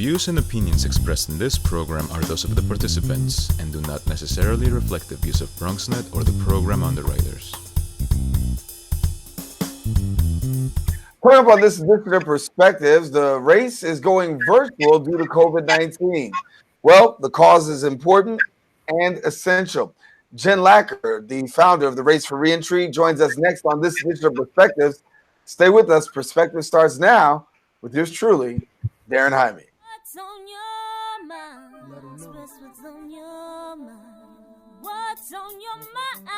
views and opinions expressed in this program are those of the participants and do not necessarily reflect the views of BronxNet or the program underwriters. Coming up on this edition of Perspectives, the race is going virtual due to COVID-19. Well, the cause is important and essential. Jen Lackard, the founder of the Race for Reentry, joins us next on this edition of Perspectives. Stay with us. Perspective starts now with yours truly, Darren Jaime. What's on your mind? Express what's on your mind. What's on your mind?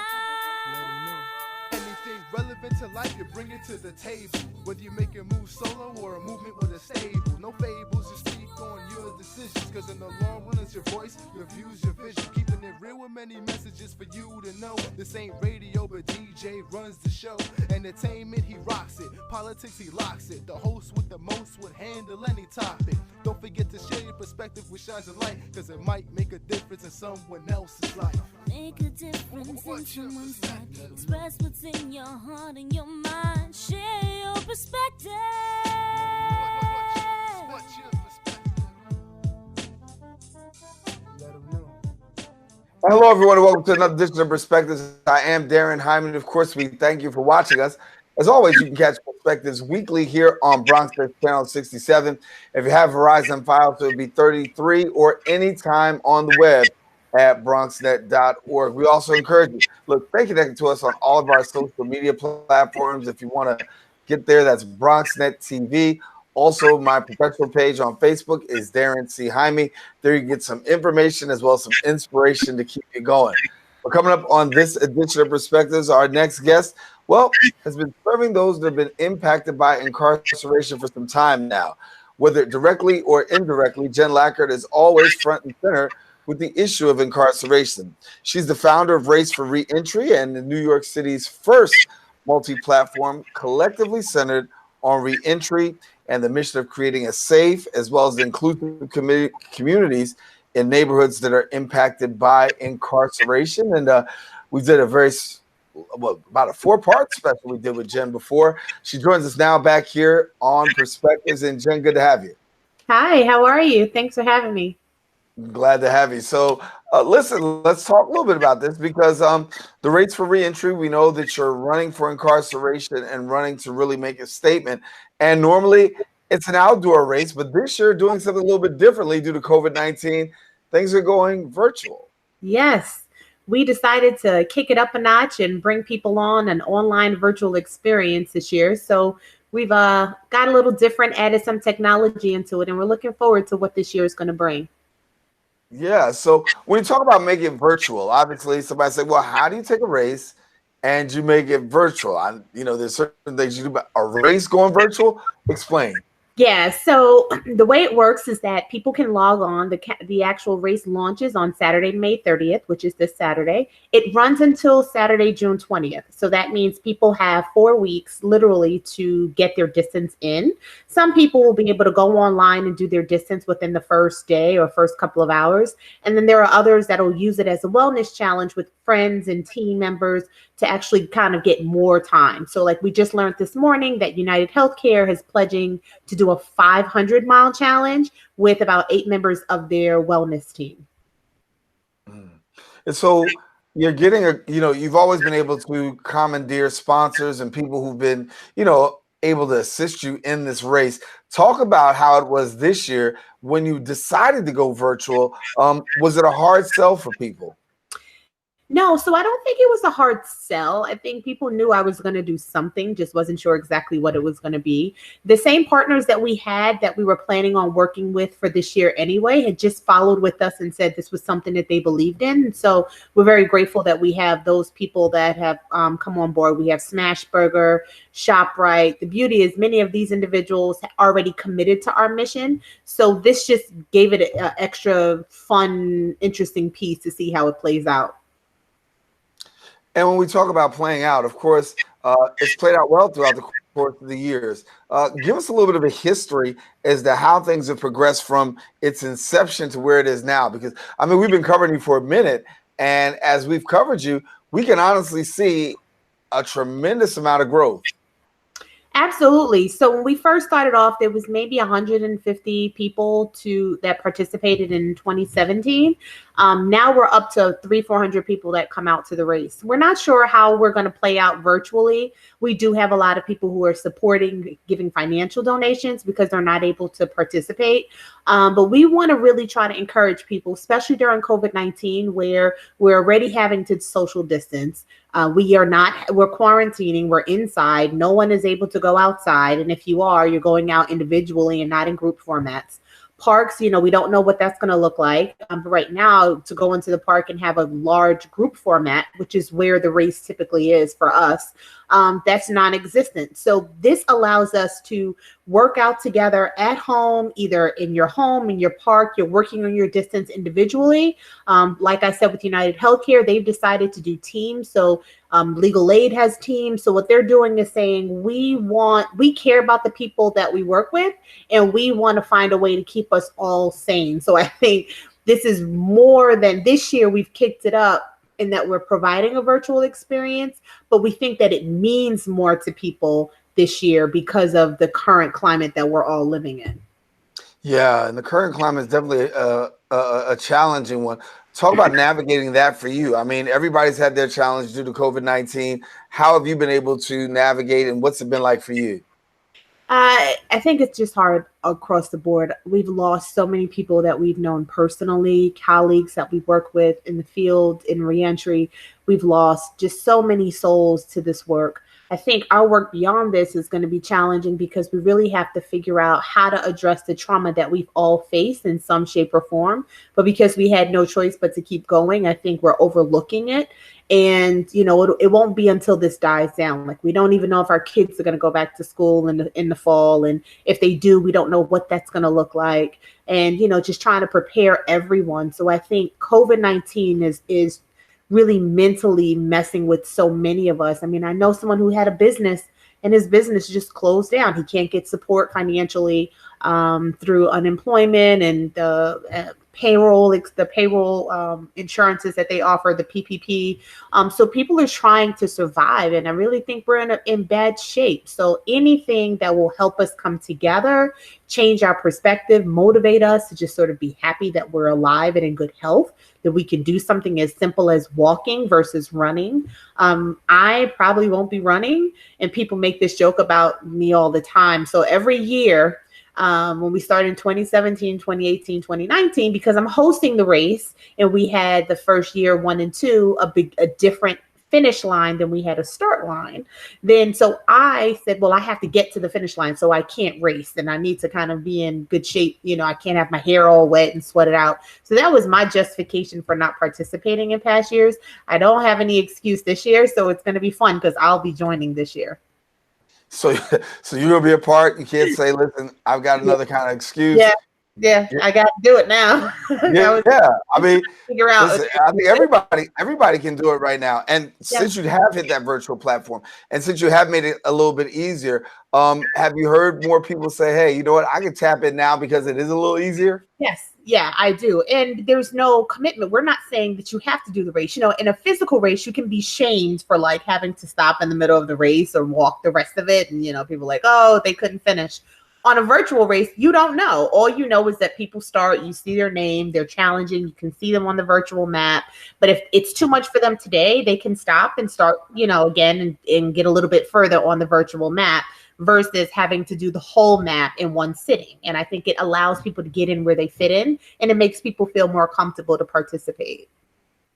Anything relevant to life, you bring it to the table. Whether you make a move solo or a movement with a stable. No fables, just speak on your decisions. Cause in the long run, it's your voice, your views, your vision. Keeping it real with many messages for you to know. This ain't radio, but DJ runs the show. Entertainment, he rocks it. Politics, he locks it. The host with the most would handle any topic. Don't forget to share your perspective with shines of light. Cause it might make a difference in someone else's life. Make a difference in someone's life. Express what's in your heart and your mind. Share your perspective. What's your perspective? Let them know. Hello, everyone, and welcome to another edition of Perspectives. I am Darren Hyman. Of course, we thank you for watching us. As always, you can catch Perspectives weekly here on BronxNet Channel 67. If you have Verizon files, it would be 33 or anytime on the web at bronxnet.org. We also encourage you, look, stay connected to us on all of our social media platforms. If you want to get there, that's BronxNet TV. Also, my professional page on Facebook is Darren C. Jaime. There you get some information as well as some inspiration to keep you going. We're coming up on this edition of Perspectives. Our next guest, well, has been serving those that have been impacted by incarceration for some time now. Whether directly or indirectly, Jen Lackard is always front and center with the issue of incarceration. She's the founder of Race for Reentry and New York City's first multi-platform collectively centered on reentry and the mission of creating a safe as well as inclusive communities in neighborhoods that are impacted by incarceration. And we did a about a 4-part special we did with Jen before. She joins us now back here on Perspectives. And Jen, good to have you. Hi, how are you? Thanks for having me. Glad to have you. So listen, let's talk a little bit about this because the Race for Reentry, we know that you're running for incarceration and running to really make a statement. And normally it's an outdoor race, but this year doing something a little bit differently due to COVID-19. Things are going virtual. Yes, we decided to kick it up a notch and bring people on an online virtual experience this year. So we've got a little different, added some technology into it, and we're looking forward to what this year is going to bring. Yeah. So when you talk about making it virtual, obviously somebody say, well, how do you take a race and you make it virtual? There's certain things you do, but a race going virtual? Explain. Yeah, so the way it works is that people can log on. The actual race launches on Saturday, May 30th, which is this Saturday. It runs until Saturday, June 20th. So that means people have 4 weeks literally to get their distance in. Some people will be able to go online and do their distance within the first day or first couple of hours. And then there are others that will use it as a wellness challenge with friends and team members to actually kind of get more time. So like we just learned this morning that United Healthcare is pledging to do a 500-mile challenge with about 8 members of their wellness team. And so you're getting you've always been able to commandeer sponsors and people who've been, able to assist you in this race. Talk about how it was this year when you decided to go virtual. Was it a hard sell for people? No, so I don't think it was a hard sell. I think people knew I was going to do something, just wasn't sure exactly what it was going to be. The same partners that we had that we were planning on working with for this year anyway had just followed with us and said this was something that they believed in. And so we're very grateful that we have those people that have come on board. We have Smashburger, ShopRite. The beauty is many of these individuals already committed to our mission. So this just gave it an extra fun, interesting piece to see how it plays out. And when we talk about playing out, of course, it's played out well throughout the course of the years. Give us a little bit of a history as to how things have progressed from its inception to where it is now. Because, we've been covering you for a minute, and as we've covered you, we can honestly see a tremendous amount of growth. Absolutely. So when we first started off, there was maybe 150 people that participated in 2017. Now we're up to 400 people that come out to the race. We're not sure how we're going to play out virtually. We do have a lot of people who are supporting, giving financial donations because they're not able to participate. But we want to really try to encourage people, especially during COVID-19, where we're already having to social distance. We're quarantining, we're inside. No one is able to go outside. And if you are, you're going out individually and not in group formats. Parks, we don't know what that's going to look like. But right now, to go into the park and have a large group format, which is where the race typically is for us, that's non-existent. So this allows us to work out together at home, either in your home, in your park. You're working on your distance individually. Like I said, with United Healthcare, they've decided to do teams. So Legal Aid has teams. So what they're doing is saying, we care about the people that we work with, and we want to find a way to keep us all sane. So I think this is more than this year. We've kicked it up in that we're providing a virtual experience, but we think that it means more to people this year because of the current climate that we're all living in. Yeah, and the current climate is definitely a challenging one. Talk about navigating that for you. I mean, everybody's had their challenge due to COVID-19. How have you been able to navigate, and what's it been like for you? I think it's just hard across the board. We've lost so many people that we've known personally, colleagues that we work with in the field, in reentry. We've lost just so many souls to this work. I think our work beyond this is going to be challenging because we really have to figure out how to address the trauma that we've all faced in some shape or form. But because we had no choice but to keep going, I think we're overlooking it. And, it won't be until this dies down. Like, we don't even know if our kids are going to go back to school in the fall. And if they do, we don't know what that's going to look like. And, just trying to prepare everyone. So I think COVID-19 is really mentally messing with so many of us. I mean, I know someone who had a business and his business just closed down. He can't get support financially through unemployment and the payroll insurances that they offer, the PPP. So people are trying to survive, and I really think we're in bad shape. So anything that will help us come together, change our perspective, motivate us to just sort of be happy that we're alive and in good health, that we can do something as simple as walking versus running. I probably won't be running, and people make this joke about me all the time. So every year, when we started in 2017, 2018, 2019, because I'm hosting the race, and we had the first year 1 and 2, a different finish line than we had a start line. Then so I said, well, I have to get to the finish line, so I can't race, and I need to kind of be in good shape. I can't have my hair all wet and sweat it out. So that was my justification for not participating in past years. I don't have any excuse this year, so it's going to be fun because I'll be joining this year. So you're gonna be a part. You can't say, "Listen, I've got another kind of excuse." Yeah, I got to do it now. Yeah. I mean, figure out. listen, I think everybody can do it right now. And since you have hit that virtual platform, and since you have made it a little bit easier, have you heard more people say, "Hey, you know what? I can tap in now because it is a little easier"? Yes. Yeah, I do. And there's no commitment. We're not saying that you have to do the race. In a physical race, you can be shamed for like having to stop in the middle of the race or walk the rest of it. And, people are like, oh, they couldn't finish. On a virtual race, you don't know. All you know is that people start, you see their name, they're challenging, you can see them on the virtual map. But if it's too much for them today, they can stop and start, again and get a little bit further on the virtual map versus having to do the whole map in one sitting. And I think it allows people to get in where they fit in, and it makes people feel more comfortable to participate.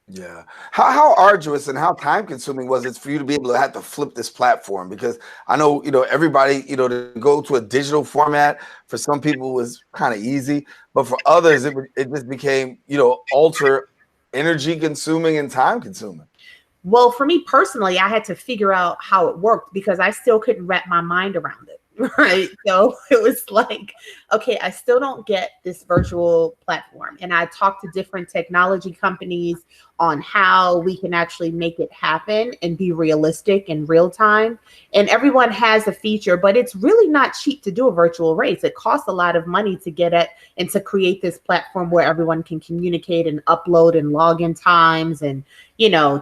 Yeah. How arduous and how time consuming was it for you to be able to have to flip this platform? Because I know, everybody, to go to a digital format for some people was kind of easy, but for others, it just became, ultra energy consuming and time consuming. Well, for me personally, I had to figure out how it worked because I still couldn't wrap my mind around it. Right. So it was like, okay, I still don't get this virtual platform. And I talked to different technology companies on how we can actually make it happen and be realistic in real time. And everyone has a feature, but it's really not cheap to do a virtual race. It costs a lot of money to get it and to create this platform where everyone can communicate and upload and log in times and,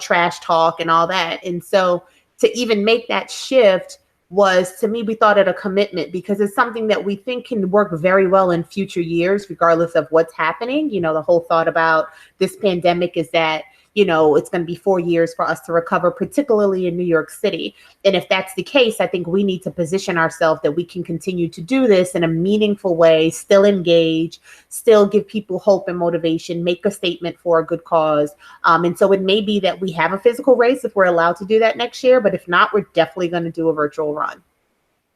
trash talk and all that. And so to even make that shift, was, to me, we thought it a commitment because it's something that we think can work very well in future years, regardless of what's happening. You know, the whole thought about this pandemic is that, you know, it's going to be 4 years for us to recover, particularly in New York City. And if that's the case, I think we need to position ourselves that we can continue to do this in a meaningful way, still engage, still give people hope and motivation, make a statement for a good cause. And so it may be that we have a physical race if we're allowed to do that next year, but if not, we're definitely going to do a virtual run.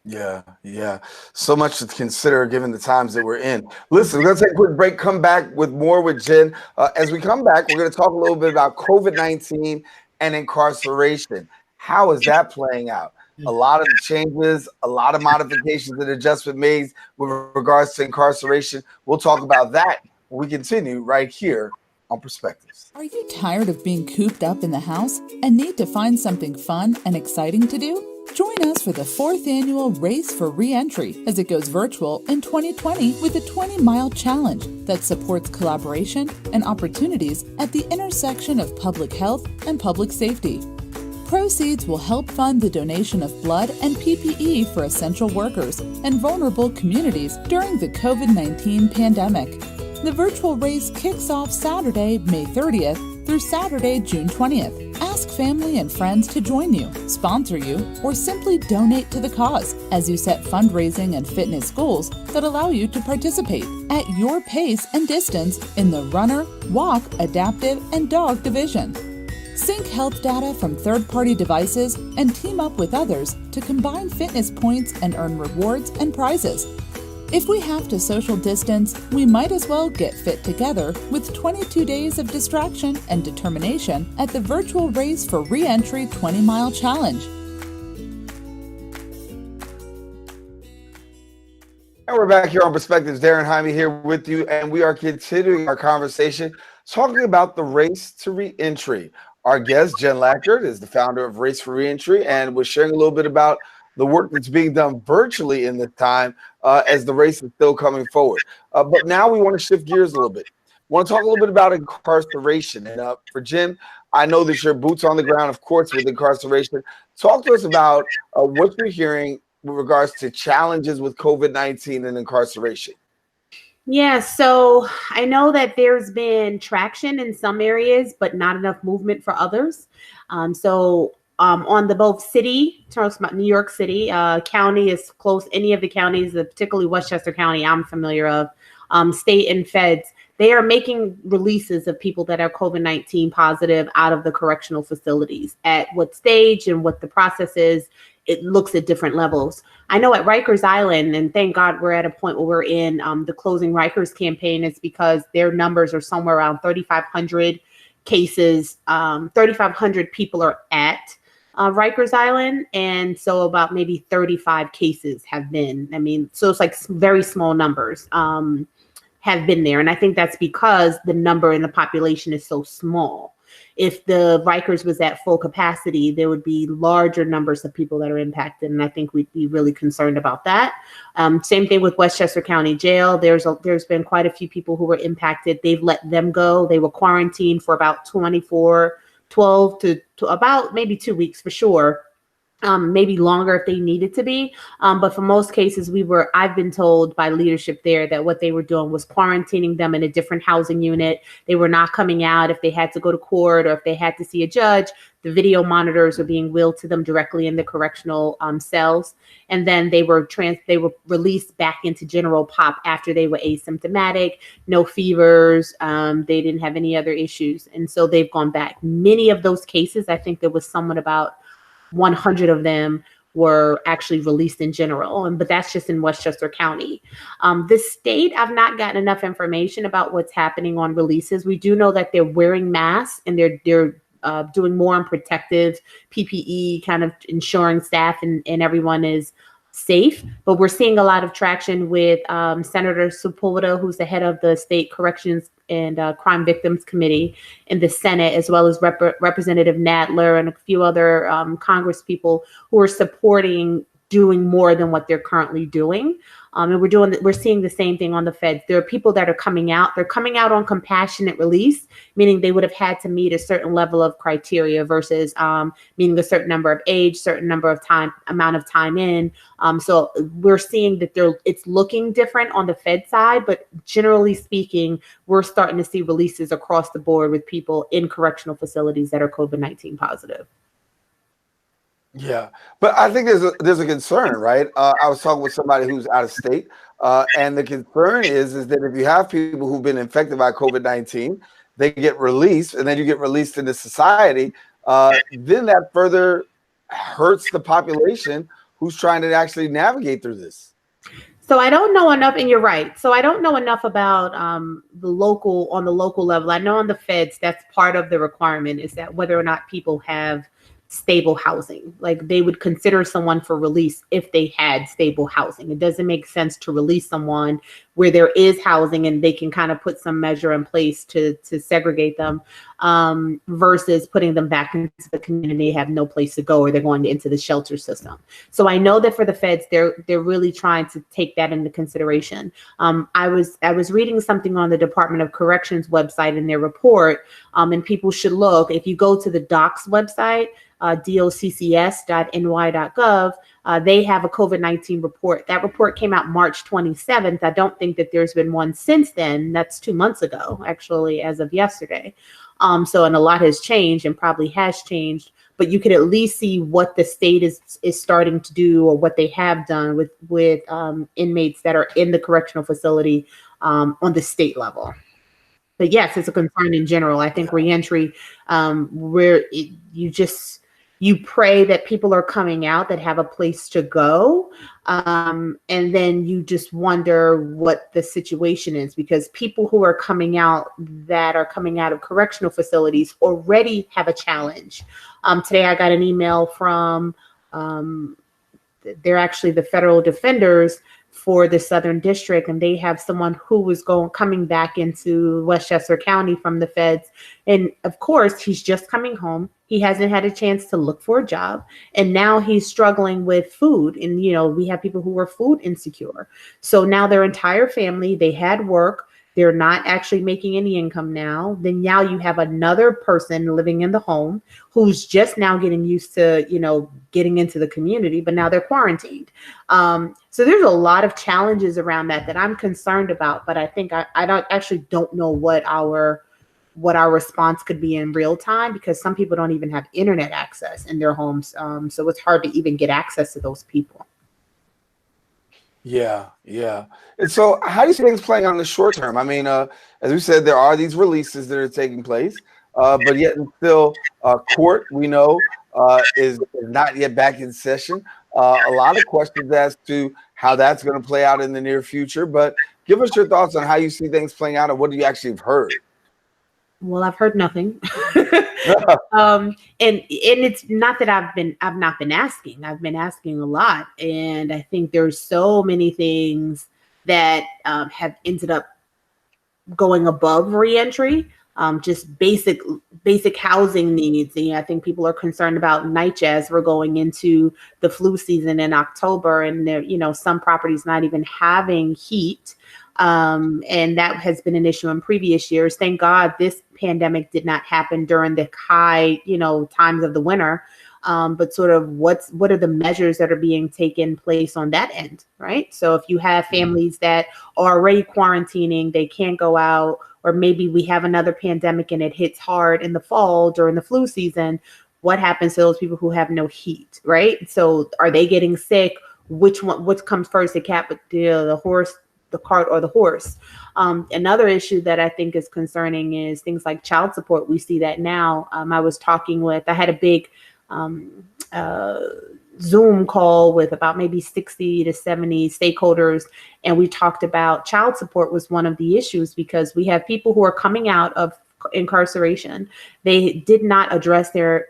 Yeah. So much to consider given the times that we're in. Listen, we're going to take a quick break, come back with more with Jen. As we come back, we're going to talk a little bit about COVID-19 and incarceration. How is that playing out? A lot of changes, a lot of modifications and adjustment made with regards to incarceration. We'll talk about that when we continue right here on Perspectives. Are you tired of being cooped up in the house and need to find something fun and exciting to do? Join us for the 4th annual Race for Reentry as it goes virtual in 2020 with a 20-mile challenge that supports collaboration and opportunities at the intersection of public health and public safety. Proceeds will help fund the donation of blood and PPE for essential workers and vulnerable communities during the COVID-19 pandemic. The virtual race kicks off Saturday, May 30th through Saturday, June 20th. Ask family and friends to join you, sponsor you, or simply donate to the cause as you set fundraising and fitness goals that allow you to participate at your pace and distance in the runner, walk, adaptive, and dog division. Sync health data from third-party devices and team up with others to combine fitness points and earn rewards and prizes. If we have to social distance, we might as well get fit together with 22 days of distraction and determination at the virtual Race for Reentry 20-mile challenge. And we're back here on Perspectives. Darren Jaime here with you, and we are continuing our conversation talking about the Race to Reentry. Our guest, Jen Lackard, is the founder of Race for Reentry, and we're sharing a little bit about the work that's being done virtually in this time as the race is still coming forward. But now we want to shift gears a little bit. We want to talk a little bit about incarceration. And for Jen, I know that your boots on the ground, of course, with incarceration. Talk to us about what you're hearing with regards to challenges with COVID-19 and incarceration. Yeah, so I know that there's been traction in some areas, but not enough movement for others. On the both city, talks about New York City, county is close, any of the counties, particularly Westchester County I'm familiar of, state and feds, they are making releases of people that are COVID-19 positive out of the correctional facilities. At what stage and what the process is, it looks at different levels. I know at Rikers Island, and thank God we're at a point where we're in the Closing Rikers campaign, is because their numbers are somewhere around 3,500 cases, 3,500 people are at Rikers Island, and so about maybe 35 cases have been. So it's like very small numbers have been there, and I think that's because the number in the population is so small. If the Rikers was at full capacity, there would be larger numbers of people that are impacted, and I think we'd be really concerned about that. Same thing with Westchester County Jail. There's been quite a few people who were impacted. They've let them go. They were quarantined for about 12 to about maybe 2 weeks for sure, maybe longer if they needed to be. But for most cases, I've been told by leadership there that what they were doing was quarantining them in a different housing unit. They were not coming out if they had to go to court or if they had to see a judge. The video monitors were being wheeled to them directly in the correctional cells. And then they were released back into general pop after they were asymptomatic, no fevers. They didn't have any other issues. And so they've gone back. Many of those cases, I think there was someone about 100 of them were actually released in general, but that's just in Westchester County. The state, I've not gotten enough information about what's happening on releases. We do know that they're wearing masks and they're doing more on protective PPE, kind of ensuring staff and everyone is safe. But we're seeing a lot of traction with Senator Sepulveda, who's the head of the State Corrections and Crime Victims Committee in the Senate, as well as Representative Nadler and a few other Congress people who are supporting doing more than what they're currently doing. And we're seeing the same thing on the feds. There are people that are coming out. They're coming out on compassionate release, meaning they would have had to meet a certain level of criteria versus meaning a certain number of age, certain amount of time in. So we're seeing that it's looking different on the Fed side, but generally speaking, we're starting to see releases across the board with people in correctional facilities that are COVID-19 positive. Yeah, but I think there's a concern, right? I was talking with somebody who's out of state, and the concern is that if you have people who've been infected by COVID-19, they get released, and then you get released into society, then that further hurts the population who's trying to actually navigate through this. So I don't know enough, and you're right. So I don't know enough about on the local level. I know on the feds, that's part of the requirement, is that whether or not people have stable housing. Like, they would consider someone for release if they had stable housing. It doesn't make sense to release someone where there is housing and they can kind of put some measure in place to segregate them, versus putting them back into the community, have no place to go, or they're going into the shelter system. So I know that for the feds, they're really trying to take that into consideration. I was reading something on the Department of Corrections website in their report, and people should look. If you go to the DOCS website, doccs.ny.gov, they have a COVID-19 report. That report came out March 27th. I don't think that there's been one since then. That's 2 months ago, actually, as of yesterday. And a lot has changed, and probably has changed, but you could at least see what the state is starting to do, or what they have done with inmates that are in the correctional facility on the state level. But yes, it's a concern in general. I think reentry, you pray that people are coming out that have a place to go. And then you just wonder what the situation is, because people who are coming out of correctional facilities already have a challenge. Today I got an email from, they're actually the federal defenders for the Southern District, and they have someone who was coming back into Westchester County from the feds. And of course, he's just coming home. He hasn't had a chance to look for a job, and now he's struggling with food. And we have people who are food insecure. So now their entire family, they had work, they're not actually making any income now. Then now you have another person living in the home who's just now getting used to, getting into the community, but now they're quarantined. So there's a lot of challenges around that I'm concerned about, but I think I don't know what our response could be in real time, because some people don't even have internet access in their homes. So it's hard to even get access to those people. Yeah. And so how do you see things playing out in the short term? I mean, as we said, there are these releases that are taking place, but yet still court, we know, is not yet back in session. A lot of questions as to how that's going to play out in the near future. But give us your thoughts on how you see things playing out and what you actually have heard. Well, I've heard nothing. And it's not that I've not been asking. I've been asking a lot. And I think there's so many things that have ended up going above reentry, just basic housing needs. And I think people are concerned about NYCHA as we're going into the flu season in October, and there, some properties not even having heat. And that has been an issue in previous years. Thank God this pandemic did not happen during the high, times of the winter. But sort of what are the measures that are being taken place on that end, right? So if you have families that are already quarantining, they can't go out, or maybe we have another pandemic and it hits hard in the fall during the flu season, what happens to those people who have no heat, right? So are they getting sick? What comes first, the horse, the cart, or the horse? Another issue that I think is concerning is things like child support. We see that now. I had a big Zoom call with about maybe 60 to 70 stakeholders, and we talked about child support was one of the issues, because we have people who are coming out of incarceration. They did not address their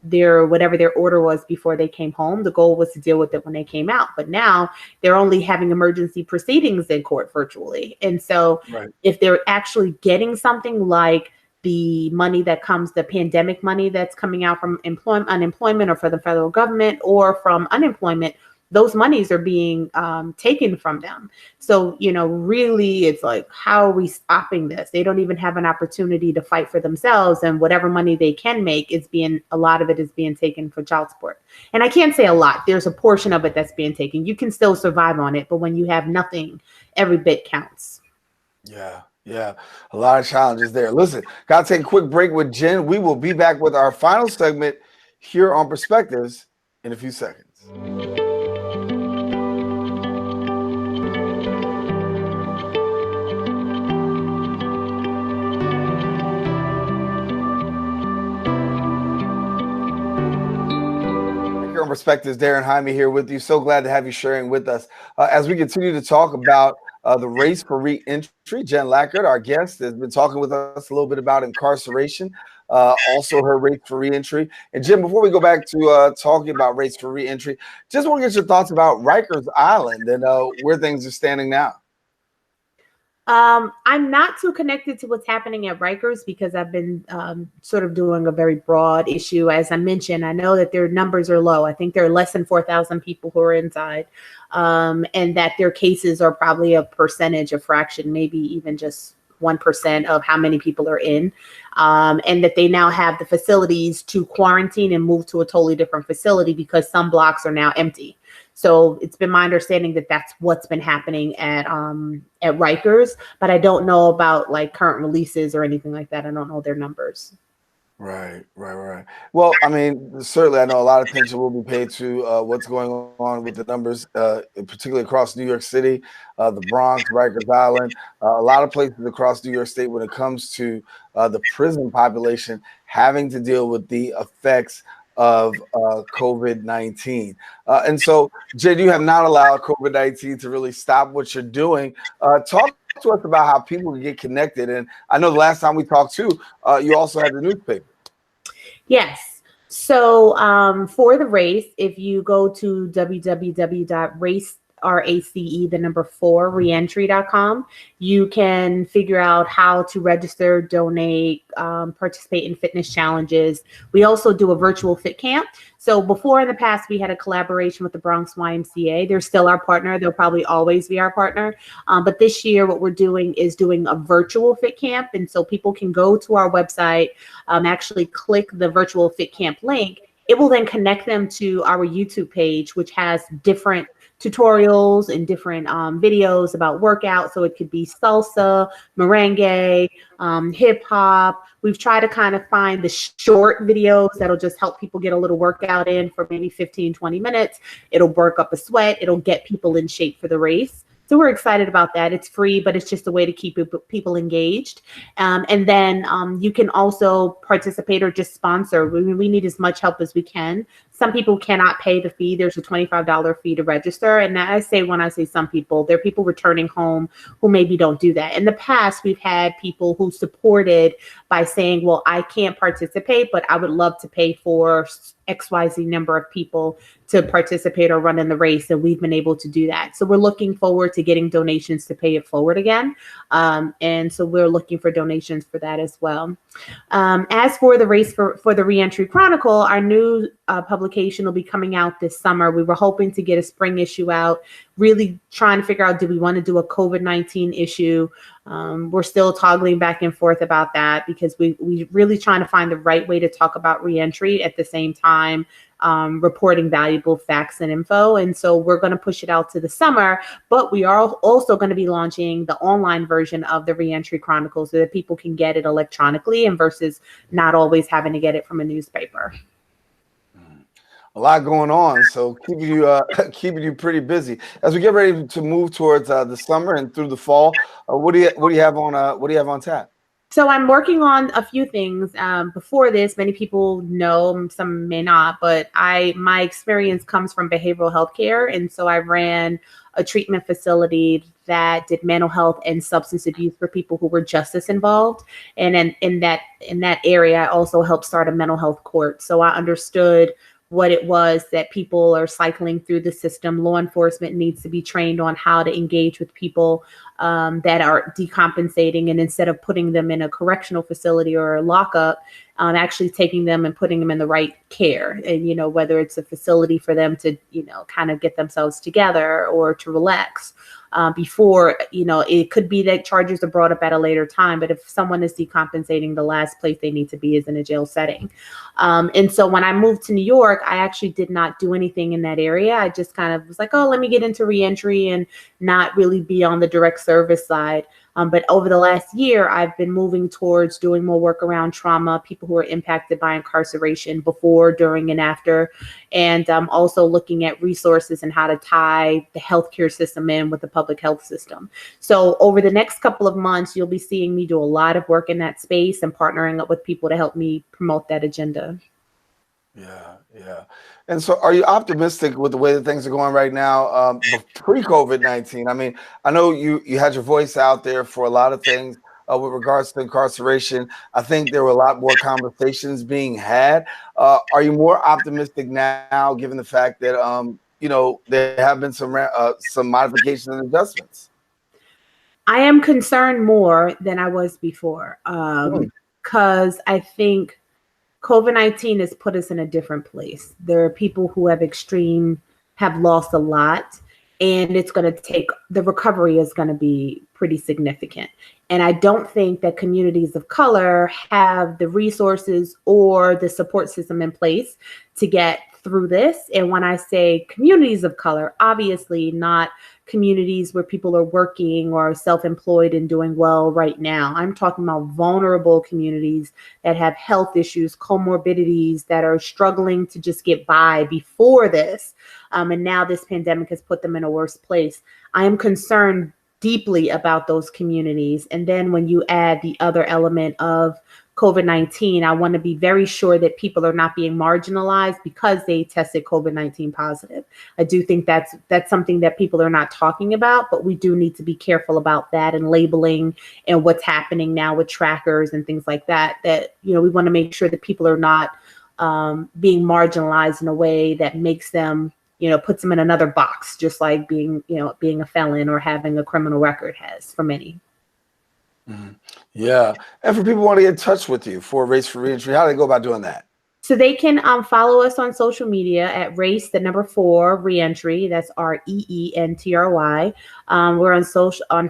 whatever their order was before they came home. The goal was to deal with it when they came out, but now they're only having emergency proceedings in court virtually. And so if they're actually getting something like the money that comes, the pandemic money that's coming out from unemployment or for the federal government or from unemployment, those monies are being taken from them. So, really it's like, how are we stopping this? They don't even have an opportunity to fight for themselves. And whatever money they can make a lot of it is being taken for child support. And I can't say a lot. There's a portion of it that's being taken. You can still survive on it. But when you have nothing, every bit counts. Yeah. A lot of challenges there. Listen, got to take a quick break with Jen. We will be back with our final segment here on Perspectives in a few seconds. Perspectives, Darren Jaime here with you. So glad to have you sharing with us as we continue to talk about the race for re-entry. Jen Lackard, our guest, has been talking with us a little bit about incarceration, also her race for re-entry. And Jen, before we go back to talking about race for re-entry, just want to get your thoughts about Rikers Island and where things are standing now. I'm not too connected to what's happening at Rikers because I've been sort of doing a very broad issue. As I mentioned, I know that their numbers are low. I think there are less than 4,000 people who are inside, and that their cases are probably a fraction, maybe even just 1% of how many people are in, and that they now have the facilities to quarantine and move to a totally different facility because some blocks are now empty. So it's been my understanding that that's what's been happening at Rikers, but I don't know about like current releases or anything like that. I don't know their numbers. Right. Well, I mean, certainly I know a lot of attention will be paid to what's going on with the numbers, particularly across New York City, the Bronx, Rikers Island, a lot of places across New York State when it comes to the prison population having to deal with the effects of COVID-19. And so, Jen, you have not allowed COVID-19 to really stop what you're doing. Talk to us about how people can get connected. And I know the last time we talked too, you also had the newspaper. Yes. So for the race, if you go to www.reentry.com, you can figure out how to register, donate, participate in fitness challenges. We also do a virtual fit camp. So before in the past, we had a collaboration with the Bronx YMCA. They're still our partner. They'll probably always be our partner. But this year, what we're doing is doing a virtual fit camp. And so people can go to our website, actually click the virtual fit camp link. It will then connect them to our YouTube page, which has different tutorials and different videos about workout. So it could be salsa, merengue, hip hop. We've tried to kind of find the short videos that'll just help people get a little workout in for maybe 15, 20 minutes. It'll work up a sweat. It'll get people in shape for the race. So we're excited about that. It's free, but it's just a way to keep people engaged. And then you can also participate or just sponsor. We need as much help as we can. Some people cannot pay the fee. There's a $25 fee to register. And when I say some people, there are people returning home who maybe don't do that. In the past, we've had people who supported by saying, well, I can't participate, but I would love to pay for XYZ number of people to participate or run in the race. And we've been able to do that. So we're looking forward to getting donations to pay it forward again. And so we're looking for donations for that as well. As for the race for the Reentry Chronicle, our new publication will be coming out this summer. We were hoping to get a spring issue out, really trying to figure out, do we want to do a COVID-19 issue? We're still toggling back and forth about that because we really trying to find the right way to talk about reentry at the same time, reporting valuable facts and info. And so we're going to push it out to the summer, but we are also going to be launching the online version of the Reentry Chronicle so that people can get it electronically and versus not always having to get it from a newspaper. A lot going on, so keeping you pretty busy as we get ready to move towards the summer and through the fall. What do you have on tap? So I'm working on a few things. Before this, many people know, some may not, but my experience comes from behavioral health care, and so I ran a treatment facility that did mental health and substance abuse for people who were justice involved. And in that area, I also helped start a mental health court. So I understood what it was that people are cycling through the system. Law enforcement needs to be trained on how to engage with people that are decompensating, and instead of putting them in a correctional facility or a lockup, actually taking them and putting them in the right care. And, you know, whether it's a facility for them to, you know, kind of get themselves together or to relax. Before, you know, it could be that charges are brought up at a later time, but if someone is decompensating, the last place they need to be is in a jail setting. And so when I moved to New York, I actually did not do anything in that area. I just kind of was like, oh, let me get into reentry and not really be on the direct service side. But over the last year, I've been moving towards doing more work around trauma, people who are impacted by incarceration before, during, and after. And also looking at resources and how to tie the healthcare system in with the public health system. So over the next couple of months, you'll be seeing me do a lot of work in that space and partnering up with people to help me promote that agenda. Yeah, yeah. And so are you optimistic with the way that things are going right now, pre-COVID-19? I mean, I know you had your voice out there for a lot of things with regards to incarceration. I think there were a lot more conversations being had. Are you more optimistic now, given the fact that, you know, there have been some modifications and adjustments? I am concerned more than I was before because I think COVID-19 has put us in a different place. There are people who have lost a lot, and it's going to take, the recovery is going to be pretty significant. And I don't think that communities of color have the resources or the support system in place to get through this. And when I say communities of color, obviously not communities where people are working or self-employed and doing well right now. I'm talking about vulnerable communities that have health issues, comorbidities, that are struggling to just get by before this. And now this pandemic has put them in a worse place. I am concerned deeply about those communities. And then when you add the other element of COVID-19, I want to be very sure that people are not being marginalized because they tested COVID-19 positive. I do think that's something that people are not talking about, but we do need to be careful about that and labeling and what's happening now with trackers and things like that, that, you know, we want to make sure that people are not being marginalized in a way that makes them, you know, puts them in another box, just like being a felon or having a criminal record has for many. Mm-hmm. Yeah. And for people who want to get in touch with you for Race for Reentry, how do they go about doing that? So they can follow us on social media at Race, the number 4, Reentry. That's REENTRY. We're on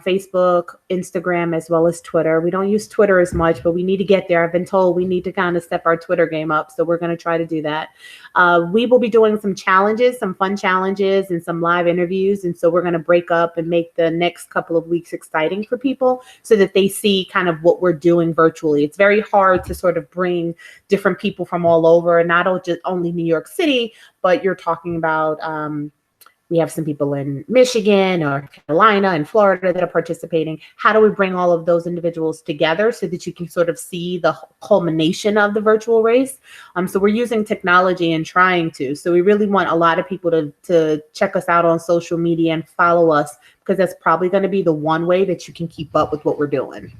Facebook, Instagram, as well as Twitter. We don't use Twitter as much, but we need to get there. I've been told we need to kind of step our Twitter game up. So we're going to try to do that. We will be doing some challenges, some fun challenges and some live interviews. And so we're going to break up and make the next couple of weeks exciting for people so that they see kind of what we're doing virtually. It's very hard to sort of bring different people from all over, and not just only New York City, but you're talking about, we have some people in Michigan or Carolina and Florida that are participating. How do we bring all of those individuals together so that you can sort of see the culmination of the virtual race? So we're using technology and trying to. So we really want a lot of people to check us out on social media and follow us, because that's probably going to be the one way that you can keep up with what we're doing.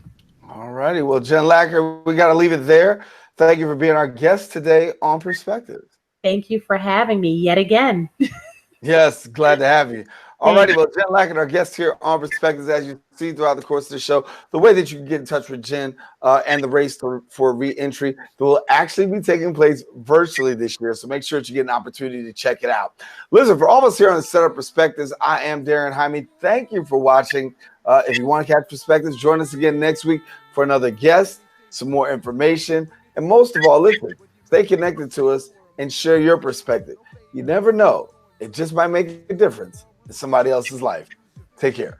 All righty. Well, Jen Lackard, we got to leave it there. Thank you for being our guest today on Perspectives. Thank you for having me yet again. Yes, glad to have you. All righty, well, Jen Lackard, our guest here on Perspectives, as you see throughout the course of the show, the way that you can get in touch with Jen and the Race for Reentry will actually be taking place virtually this year. So make sure that you get an opportunity to check it out. Listen, for all of us here on the Setup Perspectives, I am Darren Jaime. Thank you for watching. If you want to catch Perspectives, join us again next week for another guest, some more information, and most of all, listen, stay connected to us and share your perspective. You never know. It just might make a difference in somebody else's life. Take care.